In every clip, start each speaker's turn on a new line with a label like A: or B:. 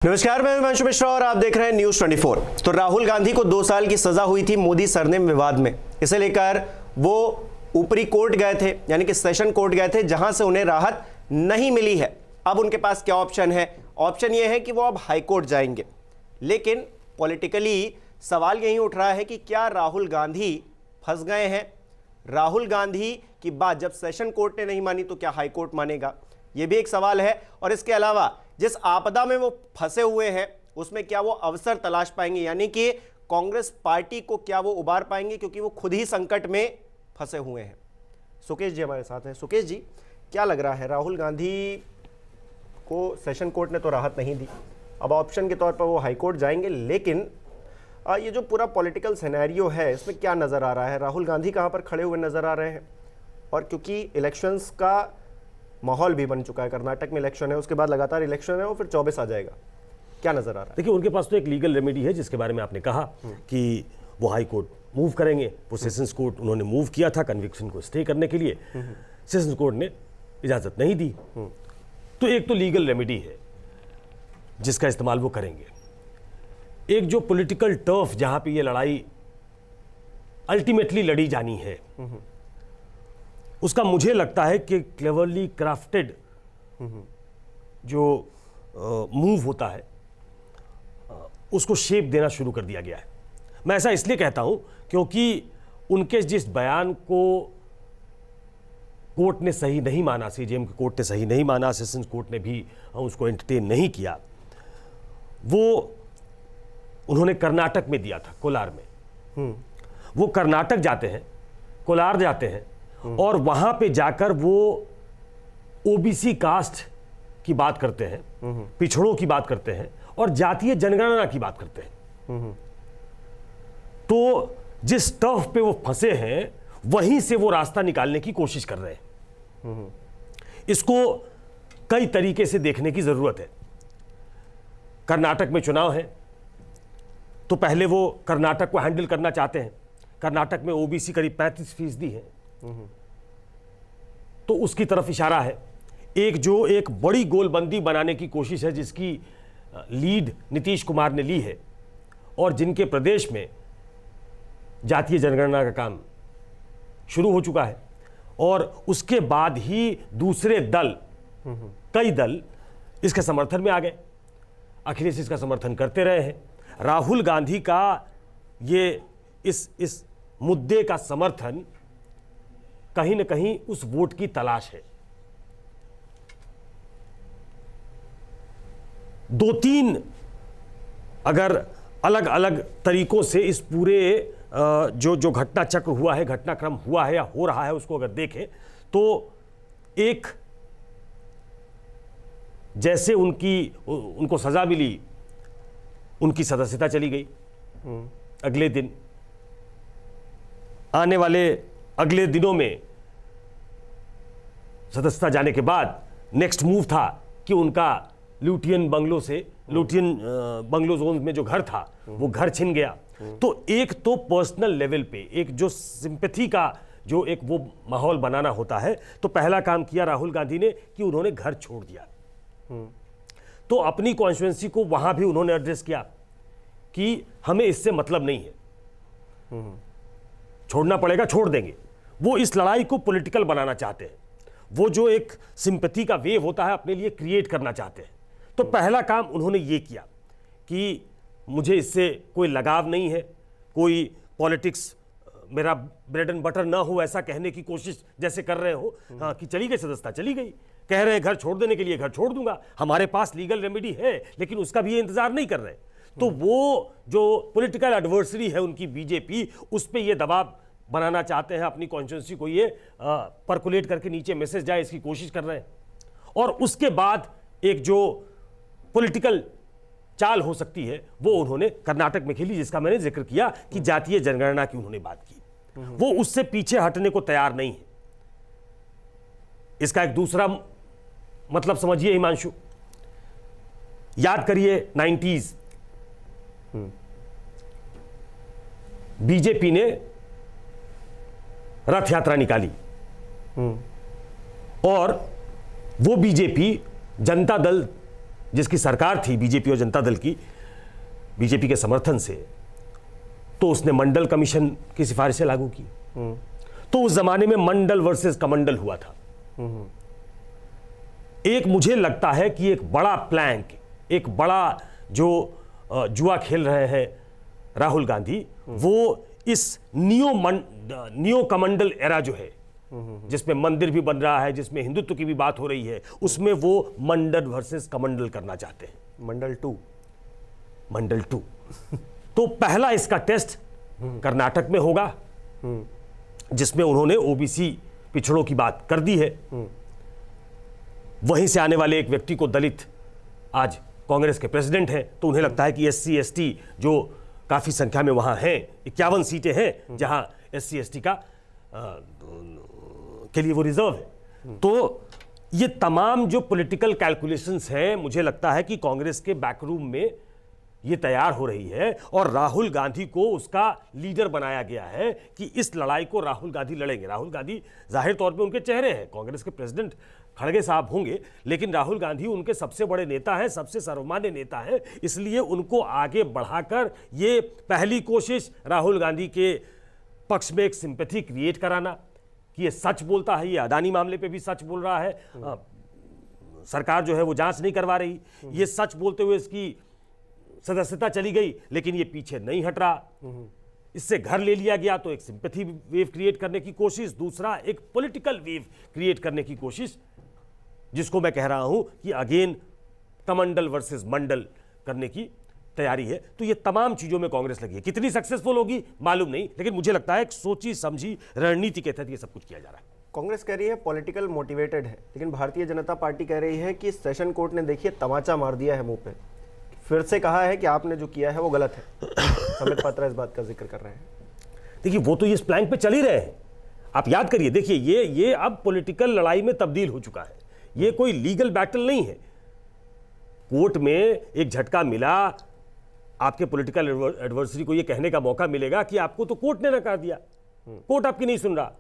A: नमस्कार, मैं हिमांशु मिश्रा और आप देख रहे हैं न्यूज 24। तो राहुल गांधी को 2 साल की सजा हुई थी मोदी सरनेम विवाद में। इसे लेकर वो ऊपरी कोर्ट गए थे, यानी कि सेशन कोर्ट गए थे, जहां से उन्हें राहत नहीं मिली है। अब उनके पास क्या ऑप्शन है? ऑप्शन ये है कि वो अब हाई कोर्ट जाएंगे। लेकिन पॉलिटिकली सवाल यही उठ रहा है कि क्या राहुल गांधी फंस गए हैं? राहुल गांधी की बात जब सेशन कोर्ट ने नहीं मानी तो क्या हाई कोर्ट मानेगा? यह भी एक सवाल है। और इसके अलावा जिस आपदा में वो फंसे हुए हैं उसमें क्या वो अवसर तलाश पाएंगे, यानी कि कांग्रेस पार्टी को क्या वो उबार पाएंगे, क्योंकि वो खुद ही संकट में फंसे हुए हैं। सुकेश जी हमारे साथ हैं। सुकेश जी, क्या लग रहा है, राहुल गांधी को सेशन कोर्ट ने तो राहत नहीं दी, अब ऑप्शन के तौर पर वो हाई कोर्ट जाएंगे, लेकिन ये जो पूरा पॉलिटिकल सिनेरियो है इसमें क्या नज़र आ रहा है? राहुल गांधी कहाँ पर खड़े हुए नज़र आ रहे हैं? और क्योंकि इलेक्शंस का माहौल भी बन चुका है, कर्नाटक में इलेक्शन है, उसके बाद लगातार इलेक्शन है, वो फिर 24 आ जाएगा, क्या नजर आ रहा है?
B: देखिए, उनके पास तो एक लीगल रेमेडी है जिसके बारे में आपने कहा कि वो हाई कोर्ट मूव करेंगे। वो सेशंस कोर्ट उन्होंने मूव किया था कन्विक्शन को स्टे करने के लिए, सेशंस कोर्ट ने इजाजत नहीं दी। तो एक तो लीगल रेमेडी है जिसका इस्तेमाल वो करेंगे। एक जो पॉलिटिकल टर्फ जहां पे ये लड़ाई अल्टीमेटली लड़ी जानी है, उसका मुझे लगता है कि क्लेवरली क्राफ्टेड जो मूव होता है उसको शेप देना शुरू कर दिया गया है। मैं ऐसा इसलिए कहता हूं क्योंकि उनके जिस बयान को कोर्ट ने सही नहीं माना, सीजेएम के कोर्ट ने सही नहीं माना, सेशंस कोर्ट ने भी उसको एंटरटेन नहीं किया, वो उन्होंने कर्नाटक में दिया था, कोलार में। वो कर्नाटक जाते हैं, कोलार जाते हैं और वहां पे जाकर वो ओबीसी कास्ट की बात करते हैं, पिछड़ों की बात करते हैं और जातीय जनगणना की बात करते हैं। तो जिस टर्फ पे वो फंसे हैं वहीं से वो रास्ता निकालने की कोशिश कर रहे हैं। इसको कई तरीके से देखने की जरूरत है। कर्नाटक में चुनाव है तो पहले वो कर्नाटक को हैंडल करना चाहते हैं। कर्नाटक में ओबीसी करीब 35% है, तो उसकी तरफ इशारा है। एक बड़ी गोलबंदी बनाने की कोशिश है जिसकी लीड नीतीश कुमार ने ली है और जिनके प्रदेश में जातीय जनगणना का काम शुरू हो चुका है। और उसके बाद ही दूसरे दल, कई दल इसके समर्थन में आ गए। अखिलेश इसका समर्थन करते रहे हैं। राहुल गांधी का ये इस मुद्दे का समर्थन कहीं ना कहीं उस वोट की तलाश है। 2-3 अगर अलग अलग तरीकों से इस पूरे जो घटना चक्र हुआ है, घटनाक्रम हुआ है या हो रहा है, उसको अगर देखें तो एक, जैसे उनको सजा मिली, उनकी सदस्यता चली गई। अगले दिन, आने वाले अगले दिनों में सदस्यता जाने के बाद नेक्स्ट मूव था कि उनका लुटियन बंगलो जोन में जो घर था वो घर छिन गया। तो एक तो पर्सनल लेवल पे एक जो सिंपैथी का जो एक वो माहौल बनाना होता है, तो पहला काम किया राहुल गांधी ने कि उन्होंने घर छोड़ दिया। तो अपनी कॉन्स्टिट्यूएंसी को वहां भी उन्होंने एड्रेस किया कि हमें इससे मतलब नहीं है, छोड़ना पड़ेगा, छोड़ देंगे। वो इस लड़ाई को पॉलिटिकल बनाना चाहते हैं। वो जो एक सिंपैथी का वेव होता है अपने लिए क्रिएट करना चाहते हैं। तो पहला काम उन्होंने ये किया कि मुझे इससे कोई लगाव नहीं है, कोई पॉलिटिक्स मेरा ब्रेड एंड बटर ना हो, ऐसा कहने की कोशिश जैसे कर रहे हो। हाँ, कि चली गई सदस्यता, चली गई, कह रहे हैं घर छोड़ देने के लिए, घर छोड़ दूंगा, हमारे पास लीगल रेमेडी है, लेकिन उसका भी ये इंतजार नहीं कर रहे। तो वो जो पॉलिटिकल एडवर्सरी है उनकी बीजेपी, उस पर ये दबाव बनाना चाहते हैं, अपनी कॉन्स्टिट्यूएंसी को ये परकुलेट करके नीचे मैसेज जाए, इसकी कोशिश कर रहे हैं। और उसके बाद एक जो पॉलिटिकल चाल हो सकती है वो उन्होंने कर्नाटक में खेली, जिसका मैंने जिक्र किया कि जातीय जनगणना की उन्होंने बात की। वो उससे पीछे हटने को तैयार नहीं है। इसका एक दूसरा मतलब समझिए हिमांशु, याद करिए 90s, बीजेपी ने रथ यात्रा निकाली और वो बीजेपी जनता दल जिसकी सरकार थी बीजेपी और जनता दल की, बीजेपी के समर्थन से, तो उसने मंडल कमीशन की सिफारिशें लागू की। तो उस जमाने में मंडल वर्सेस कमंडल हुआ था। एक मुझे लगता है कि एक बड़ा प्लैंक, एक बड़ा जो जुआ खेल रहे हैं राहुल गांधी, वो इस नियो कमंडल एरा जो है, जिसमें मंदिर भी बन रहा है, जिसमें हिंदुत्व की भी बात हो रही है, उसमें वो मंडल वर्सेस कमंडल करना चाहते हैं। मंडल टू तो पहला इसका टेस्ट कर्नाटक में होगा, जिसमें उन्होंने ओबीसी पिछड़ों की बात कर दी है। वहीं से आने वाले एक व्यक्ति को दलित आज कांग्रेस के प्रेसिडेंट हैं, तो उन्हें लगता है कि एससी एसटी जो काफी संख्या में वहां हैं, 51 सीटें हैं जहां एससी एसटी का के लिए वो रिजर्व है। तो ये तमाम जो पॉलिटिकल कैलकुलेशंस हैं, मुझे लगता है कि कांग्रेस के बैकरूम में ये तैयार हो रही है और राहुल गांधी को उसका लीडर बनाया गया है कि इस लड़ाई को राहुल गांधी लड़ेंगे। राहुल गांधी जाहिर तौर पे उनके चेहरे हैं, कांग्रेस के प्रेसिडेंट खड़गे साहब होंगे, लेकिन राहुल गांधी उनके सबसे बड़े नेता हैं, सबसे सर्वमान्य नेता हैं, इसलिए उनको आगे बढ़ाकर ये पहली कोशिश राहुल गांधी के पक्ष में एक सिंपैथी क्रिएट कराना कि ये सच बोलता है, ये अदानी मामले पे भी सच बोल रहा है, सरकार जो है वो जांच नहीं करवा रही, ये सच बोलते हुए इसकी सदस्यता चली गई, लेकिन ये पीछे नहीं हट रहा, इससे घर ले लिया गया, तो एक सिंपैथी वेव क्रिएट करने की कोशिश, दूसरा एक पॉलिटिकल वेव क्रिएट करने की कोशिश, जिसको मैं कह रहा हूं कि अगेन कमंडल वर्सेस मंडल करने की तैयारी है। तो ये तमाम चीजों में कांग्रेस लगी है। कितनी सक्सेसफुल होगी मालूम नहीं, लेकिन मुझे लगता है एक सोची समझी रणनीति के तहत ये सब कुछ किया जा रहा है।
A: कांग्रेस कह रही है पॉलिटिकल मोटिवेटेड है, लेकिन भारतीय जनता पार्टी कह रही है कि सेशन कोर्ट ने देखिए तमाचा मार दिया है मुंह पे, फिर से कहा है कि आपने जो किया है वो गलत है। समित पात्रा इस बात का जिक्र कर रहे हैं।
B: देखिए वो तो ये इस प्लैंक पे चल ही रहे हैं। आप याद करिए, देखिए ये अब पॉलिटिकल लड़ाई में तब्दील हो चुका है, ये कोई लीगल बैटल नहीं है। कोर्ट में एक झटका मिला, आपके पॉलिटिकल एडवर्सरी को ये कहने का मौका मिलेगा कि आपको तो कोर्ट ने नकार दिया, कोर्ट आपकी नहीं सुन रहा,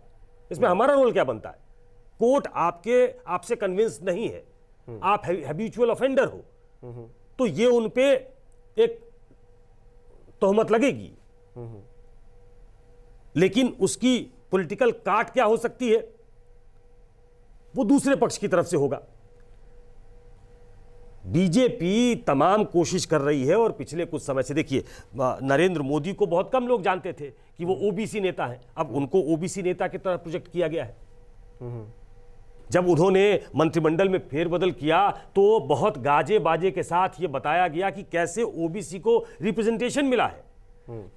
B: इसमें हमारा रोल क्या बनता है? कोर्ट आपसे कन्विंस नहीं है, आप हैबिचुअल ऑफेंडर हो, तो ये उन पे एक तोहमत लगेगी, लेकिन उसकी पॉलिटिकल काट क्या हो सकती है वो दूसरे पक्ष की तरफ से होगा। बीजेपी तमाम कोशिश कर रही है और पिछले कुछ समय से देखिए, नरेंद्र मोदी को बहुत कम लोग जानते थे कि वो ओबीसी नेता हैं, अब उनको ओबीसी नेता की तरह प्रोजेक्ट किया गया है। जब उन्होंने मंत्रिमंडल में फेरबदल किया तो बहुत गाजे बाजे के साथ ये बताया गया कि कैसे ओबीसी को रिप्रेजेंटेशन मिला है।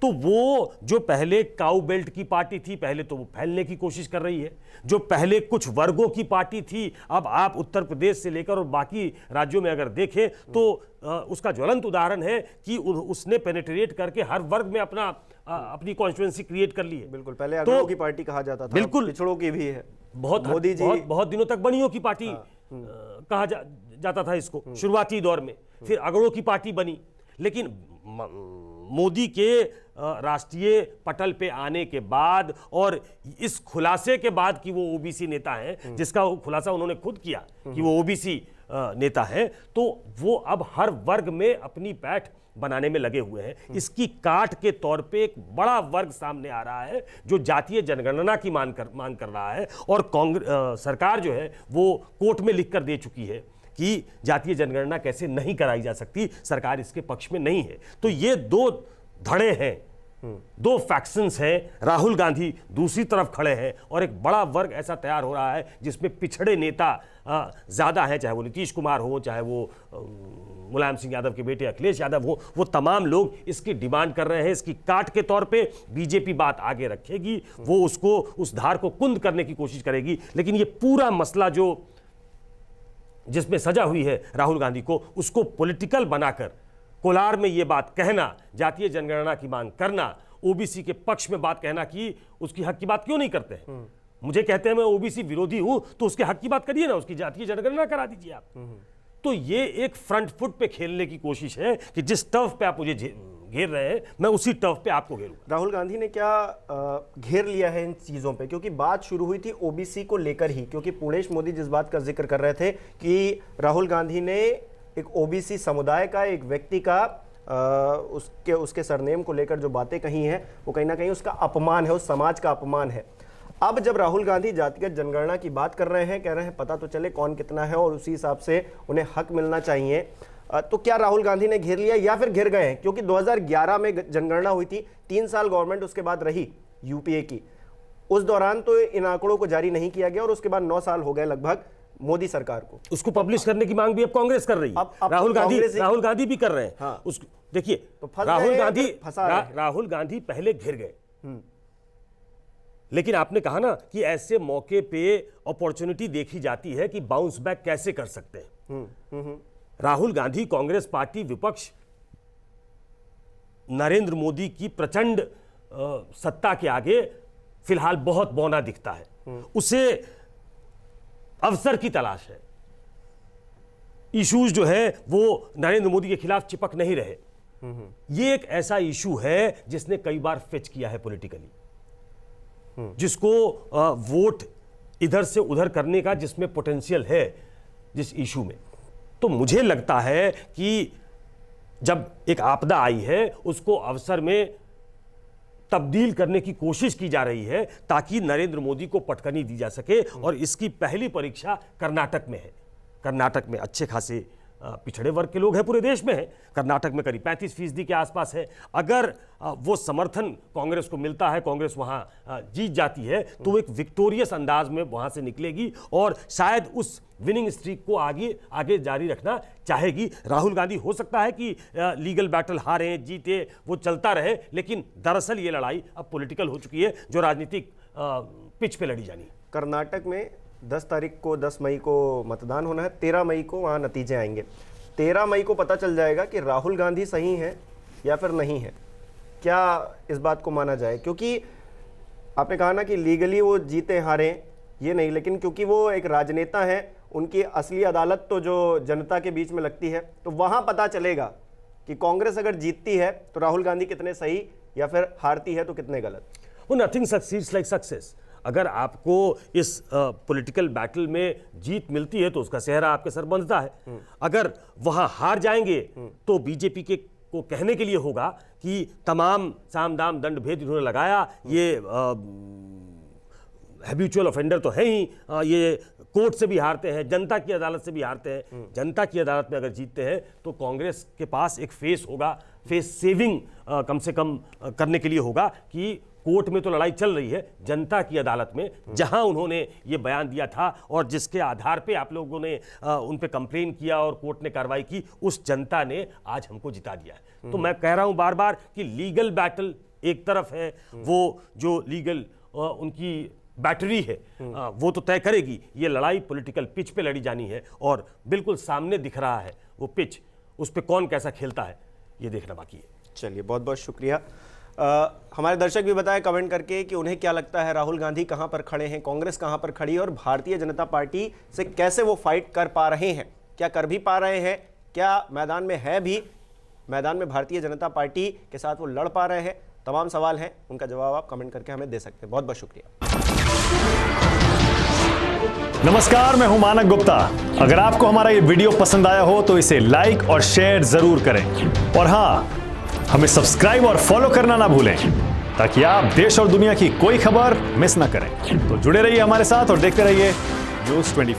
B: तो वो जो पहले काउ बेल्ट की पार्टी थी, पहले तो वो फैलने की कोशिश कर रही है। जो पहले कुछ वर्गों की पार्टी थी, अब आप उत्तर प्रदेश से लेकर और बाकी राज्यों में अगर देखें तो उसका ज्वलंत उदाहरण है कि उसने पेनिट्रेट करके हर वर्ग में अपनी कॉन्स्टिट्यूएंसी क्रिएट कर ली है।
A: बिल्कुल, पहले अगड़ों की पार्टी कहा जाता था,
B: बिल्कुल
A: पिछड़ों की भी है,
B: मोदी जी बहुत दिनों तक बनियों की पार्टी कहा जाता था इसको शुरुआती दौर में, फिर अगड़ों की पार्टी बनी। लेकिन मोदी के राष्ट्रीय पटल पे आने के बाद और इस खुलासे के बाद कि वो ओबीसी नेता हैं, जिसका खुलासा उन्होंने खुद किया कि वो ओबीसी नेता है, तो वो अब हर वर्ग में अपनी पैठ बनाने में लगे हुए हैं। इसकी काट के तौर पे एक बड़ा वर्ग सामने आ रहा है जो जातीय जनगणना की मांग कर रहा है, और सरकार जो है वो कोर्ट में लिख कर दे चुकी है कि जातीय जनगणना कैसे नहीं कराई जा सकती, सरकार इसके पक्ष में नहीं है। तो ये दो धड़े हैं, दो फैक्शंस हैं। राहुल गांधी दूसरी तरफ खड़े हैं और एक बड़ा वर्ग ऐसा तैयार हो रहा है जिसमें पिछड़े नेता ज्यादा हैं, चाहे वो नीतीश कुमार हो, चाहे वो मुलायम सिंह यादव के बेटे अखिलेश यादव हो, वो तमाम लोग इसकी डिमांड कर रहे हैं। इसकी काट के तौर पे बीजेपी बात आगे रखेगी, वो उसको उस धार को कुंद करने की कोशिश करेगी, लेकिन ये पूरा मसला जो जिसमें सजा हुई है राहुल गांधी को, उसको पॉलिटिकल बनाकर कोलार में ये बात कहना, जातीय जनगणना की मांग करना, ओबीसी के पक्ष में बात कहना कि उसकी हक की बात क्यों नहीं करते हैं। मुझे कहते हैं मैं ओबीसी विरोधी हूं, तो उसके हक की बात करिए ना, उसकी जातीय जनगणना करा दीजिए आप। तो ये एक फ्रंट फुट पे खेलने की कोशिश है कि जिस टर्फ पे आप मुझे घेर रहे हैं, मैं उसी टर्फ पे आपको घेरूंगा।
A: राहुल गांधी ने क्या घेर लिया है इन चीजों पे? क्योंकि बात शुरू हुई थी ओबीसी को लेकर ही, क्योंकि पूर्णेश मोदी जिस बात का जिक्र कर रहे थे कि राहुल गांधी ने एक ओबीसी समुदाय का, एक व्यक्ति का उसके सरनेम को लेकर जो बातें कही हैं वो कहीं ना कहीं उसका अपमान है, उस समाज का अपमान है। अब जब राहुल गांधी जातिगत जनगणना की बात कर रहे हैं, कह रहे हैं पता तो चले कौन कितना है और उसी हिसाब से उन्हें हक मिलना चाहिए, तो क्या राहुल गांधी ने घेर लिया या फिर घिर गए हैं? क्योंकि 2011 में जनगणना हुई थी, 3 साल गवर्नमेंट उसके बाद रही यूपीए की, उस दौरान तो इन आंकड़ों को जारी नहीं किया गया और उसके बाद 9 साल हो गए लगभग मोदी सरकार को।
B: उसको पब्लिश करने की मांग भी अब कांग्रेस कर रही है।
A: अब
B: राहुल गांधी भी कर रहे हैं।
A: हाँ।
B: देखिए,
A: तो
B: राहुल गांधी पहले घिर गए, लेकिन आपने कहा ना कि ऐसे मौके पे अपॉर्चुनिटी देखी जाती है कि बाउंस बैक कैसे कर सकते हैं। राहुल गांधी, कांग्रेस पार्टी, विपक्ष नरेंद्र मोदी की प्रचंड सत्ता के आगे फिलहाल बहुत बौना दिखता है। उसे अवसर की तलाश है। इश्यूज जो है वो नरेंद्र मोदी के खिलाफ चिपक नहीं रहे। ये एक ऐसा इशू है जिसने कई बार फेच किया है पॉलिटिकली, जिसको वोट इधर से उधर करने का जिसमें पोटेंशियल है जिस इशू में। तो मुझे लगता है कि जब एक आपदा आई है उसको अवसर में तब्दील करने की कोशिश की जा रही है ताकि नरेंद्र मोदी को पटकनी दी जा सके। और इसकी पहली परीक्षा कर्नाटक में है। कर्नाटक में अच्छे खासे पिछड़े वर्ग के लोग हैं, पूरे देश में हैं। कर्नाटक में करीब 35% के आसपास है। अगर वो समर्थन कांग्रेस को मिलता है, कांग्रेस वहां जीत जाती है, तो वो एक विक्टोरियस अंदाज में वहां से निकलेगी और शायद उस विनिंग स्ट्रीक को आगे जारी रखना चाहेगी। राहुल गांधी हो सकता है कि लीगल बैटल हारे जीते, वो चलता रहे, लेकिन दरअसल ये लड़ाई अब पॉलिटिकल हो चुकी है, जो राजनीतिक पिच पे लड़ी जानी है।
A: कर्नाटक में 10 मई को मतदान होना है, 13 मई को वहाँ नतीजे आएंगे। 13 मई को पता चल जाएगा कि राहुल गांधी सही हैं या फिर नहीं है। क्या इस बात को माना जाए? क्योंकि आपने कहा ना कि लीगली वो जीते हारे ये नहीं, लेकिन क्योंकि वो एक राजनेता है, उनकी असली अदालत तो जो जनता के बीच में लगती है, तो वहाँ पता चलेगा कि कांग्रेस अगर जीतती है तो राहुल गांधी कितने सही या फिर हारती है तो कितने गलत।
B: वो नथिंग सक्सीड्स लाइक सक्सेस। अगर आपको इस पॉलिटिकल बैटल में जीत मिलती है तो उसका सेहरा आपके सर बंधता है। अगर वहां हार जाएंगे तो बीजेपी के को कहने के लिए होगा कि तमाम साम दाम दंड भेद इन्होंने लगाया, ये हैबिचुअल ऑफेंडर तो है ही, ये कोर्ट से भी हारते हैं, जनता की अदालत से भी हारते हैं। जनता की अदालत में अगर जीतते हैं तो कांग्रेस के पास एक फेस होगा, फेस सेविंग कम से कम करने के लिए होगा कि कोर्ट में तो लड़ाई चल रही है, जनता की अदालत में जहां उन्होंने ये बयान दिया था और जिसके आधार पे आप लोगों ने उन पे कंप्लेन किया और कोर्ट ने कार्रवाई की, उस जनता ने आज हमको जिता दिया है। तो मैं कह रहा हूं बार बार कि लीगल बैटल एक तरफ है, वो जो लीगल उनकी बैटरी है वो तो तय करेगी। ये लड़ाई पॉलिटिकल पिच पे लड़ी जानी है और बिल्कुल सामने दिख रहा है वो पिच, उस पर कौन कैसा खेलता है ये देखना बाकी है।
A: चलिए, बहुत बहुत शुक्रिया। हमारे दर्शक भी बताएं कमेंट करके कि उन्हें क्या लगता है राहुल गांधी कहां पर खड़े हैं, कांग्रेस कहां पर खड़ी है और भारतीय जनता पार्टी से कैसे वो फाइट कर पा रहे हैं, क्या कर भी पा रहे हैं, क्या मैदान में है भी, मैदान में भारतीय जनता पार्टी के साथ वो लड़ पा रहे हैं। तमाम सवाल हैं, उनका जवाब आप कमेंट करके हमें दे सकते हैं। बहुत बहुत शुक्रिया।
C: नमस्कार, मैं हूं मानक गुप्ता। अगर आपको हमारा ये वीडियो पसंद आया हो तो इसे लाइक और शेयर जरूर करें और हाँ, हमें सब्सक्राइब और फॉलो करना ना भूलें ताकि आप देश और दुनिया की कोई खबर मिस ना करें। तो जुड़े रहिए हमारे साथ और देखते रहिए News 24।